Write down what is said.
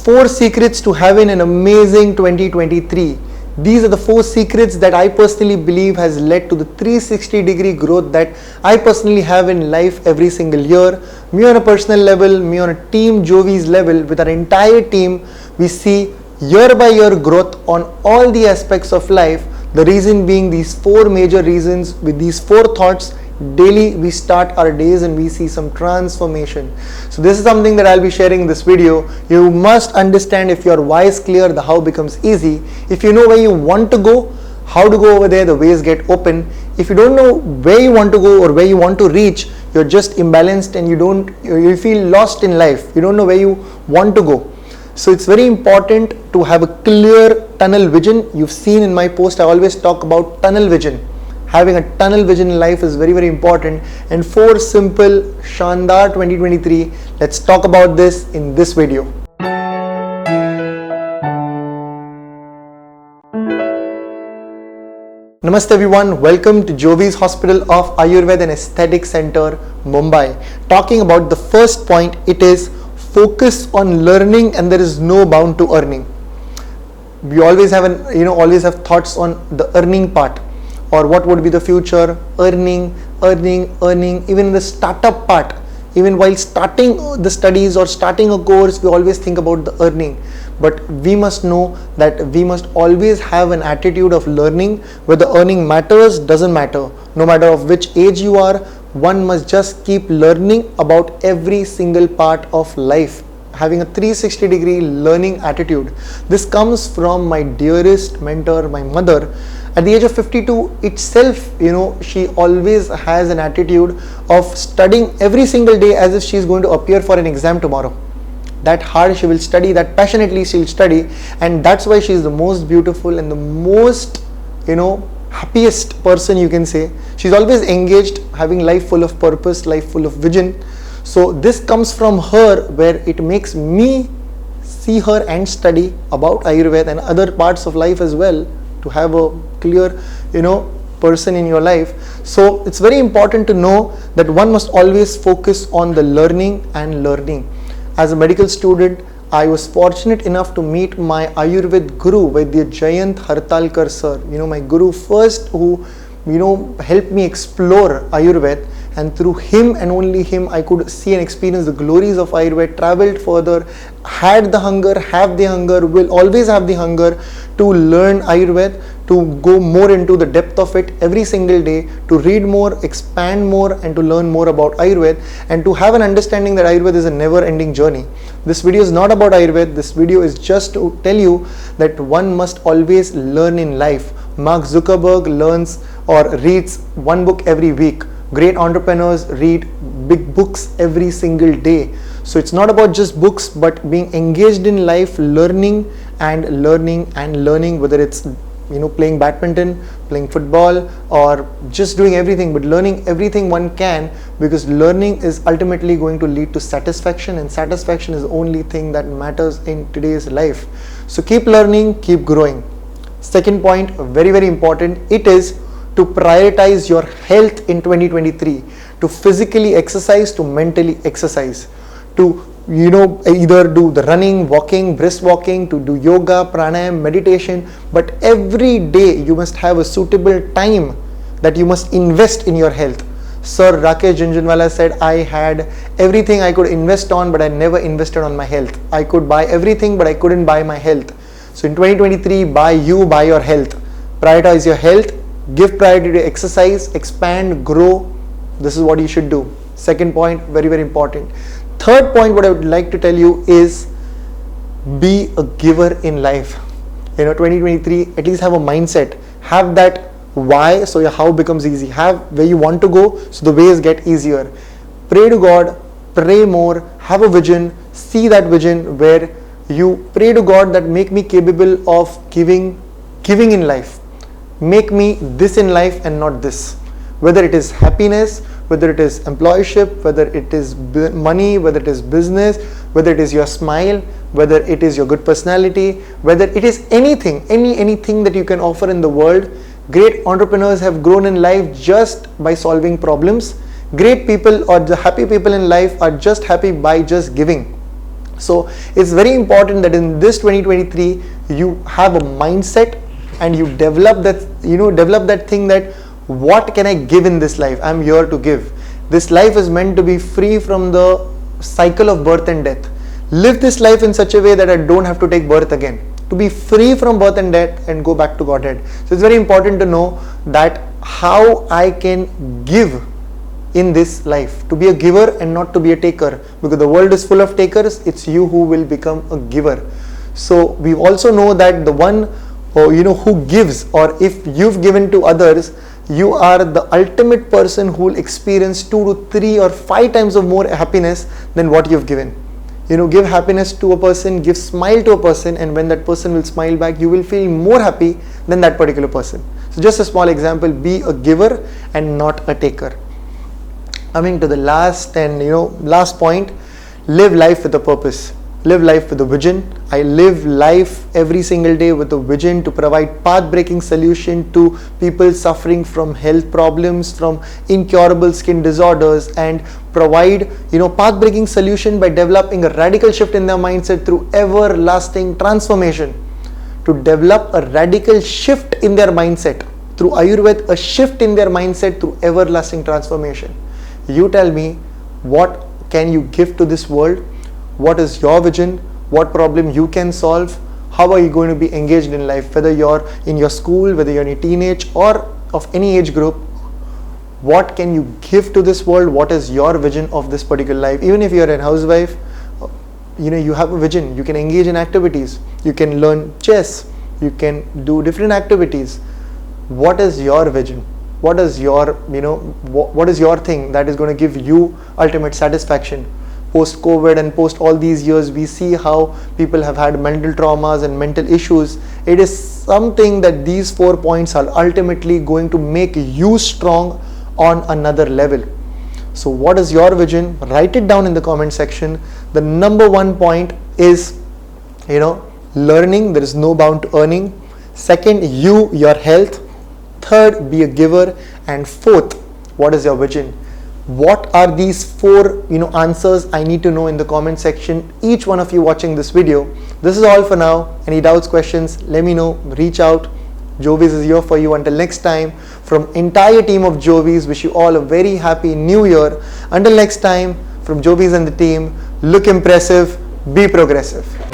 4 secrets to having an amazing 2023. These are the 4 secrets that I personally believe has led to the 360-degree growth that I personally have in life every single year. Me on a personal level, me on a team Jyovis level, with our entire team, we see year by year growth on all the aspects of life. The reason being these 4 major reasons. With these 4 thoughts, daily we start our days and we see some transformation. So this is something that I'll be sharing in this video. You must understand, if your why is clear, the how becomes easy. If you know where you want to go, how to go over there, the ways get open. If you don't know where you want to go or where you want to reach, you're just imbalanced and you feel lost in life. You don't know where you want to go. So it's very important to have a clear tunnel vision. You've seen in my post, I always talk about tunnel vision. Having a tunnel vision in life is very, very important. And 4 simple Shandar 2023. Let's talk about this in this video. Namaste everyone, welcome to Jyovis Hospital of Ayurveda and Aesthetic Center, Mumbai. Talking about the first point, it is focus on learning and there is no bound to earning. We always have always have thoughts on the earning part, or what would be the future, earning, even in the startup part. Even while starting the studies or starting a course, we always think about the earning. But we must know that we must always have an attitude of learning. Whether earning matters, doesn't matter. No matter of which age you are, one must just keep learning about every single part of life. Having a 360-degree learning attitude. This comes from my dearest mentor, my mother. At the age of 52 itself, she always has an attitude of studying every single day as if she is going to appear for an exam tomorrow. That hard she will study, that passionately she'll study, and that's why she is the most beautiful and the most, happiest person, you can say. She's always engaged, having life full of purpose, life full of vision. So this comes from her, where it makes me see her and study about Ayurveda and other parts of life as well, to have a clear, person in your life. So it's very important to know that one must always focus on the learning and learning. As a medical student, I was fortunate enough to meet my Ayurveda guru, Vaidya Jayant Hartalkar sir. My guru first, who helped me explore Ayurveda, and through him and only him I could see and experience the glories of Ayurveda, traveled further, had the hunger, have the hunger, will always have the hunger to learn Ayurveda, to go more into the depth of it every single day, to read more, expand more, and to learn more about Ayurveda, and to have an understanding that Ayurveda is a never-ending journey. This video is not about Ayurveda. This video is just to tell you that one must always learn in life. Marg Zuckerberg learns or reads 1 book every week. Great entrepreneurs read big books every single day. So it's not about just books, but being engaged in life, learning and learning and learning, whether it's playing badminton, playing football, or just doing everything, but learning everything one can, because learning is ultimately going to lead to satisfaction, and satisfaction is the only thing that matters in today's life. So keep learning, keep growing. Second point, very, very important, it is to prioritize your health in 2023, to physically exercise, to mentally exercise, to either do the running, walking, brisk walking, to do yoga, pranayam, meditation, but every day you must have a suitable time that you must invest in your health. Sir Rakesh Junjunwala said, I had everything I could invest on, but I never invested on my health. I could buy everything, but I couldn't buy my health. So in 2023, buy your health. Prioritize your health. Give priority to exercise, expand, grow. This is what you should do. Second point, very, very important. Third point, what I would like to tell you is be a giver in life. 2023, at least have a mindset. Have that why, so your how becomes easy. Have where you want to go, so the ways get easier. Pray to God, pray more, have a vision, see that vision where you pray to God that make me capable of giving in life. Make me this in life and not this. Whether it is happiness, whether it is employership, whether it is money, whether it is business, whether it is your smile, whether it is your good personality, whether it is anything, anything that you can offer in the world. Great entrepreneurs have grown in life just by solving problems. Great people or the happy people in life are just happy by just giving. So it's very important that in this 2023 you have a mindset and you develop that thing that what can I give in this life? I'm here to give. This life is meant to be free from the cycle of birth and death. Live this life in such a way that I don't have to take birth again, to be free from birth and death and go back to Godhead. So it's very important to know that how I can give in this life, to be a giver and not to be a taker, because the world is full of takers. It's you who will become a giver. So we also know that the one who gives, or if you've given to others, you are the ultimate person who will experience 2 to 3 or 5 times of more happiness than what you've given. Give happiness to a person, give smile to a person, and when that person will smile back, you will feel more happy than that particular person. So just a small example, be a giver and not a taker. Coming to the last point, live life with a purpose. Live life with a vision. I live life every single day with a vision to provide path-breaking solution to people suffering from health problems, from incurable skin disorders, and provide path-breaking solution by developing a radical shift in their mindset through everlasting transformation. To develop a radical shift in their mindset through Ayurveda, a shift in their mindset through everlasting transformation. You tell me, what can you give to this world? What is your vision? What problem you can solve? How are you going to be engaged in life? Whether you're in your school, whether you're in a teenage or of any age group, what can you give to this world? What is your vision of this particular life? Even if you're a housewife, you have a vision. You can engage in activities. You can learn chess. You can do different activities. What is your vision? What is your what is your thing that is going to give you ultimate satisfaction? Post COVID and post all these years, we see how people have had mental traumas and mental issues. It is something that these 4 points are ultimately going to make you strong on another level. So what is your vision? Write it down in the comment section. The number 1 point is learning. There is no bound to earning. Second, your health. Third, be a giver. And fourth, what is your vision? What are these 4 answers? I need to know in the comment section, each one of you watching this video. This is all for now. Any doubts, questions, let me know. Reach out. Jyovis is here for you. Until next time, from entire team of Jyovis, wish you all a very happy new year. Until next time, from Jyovis and the team, look impressive, be progressive.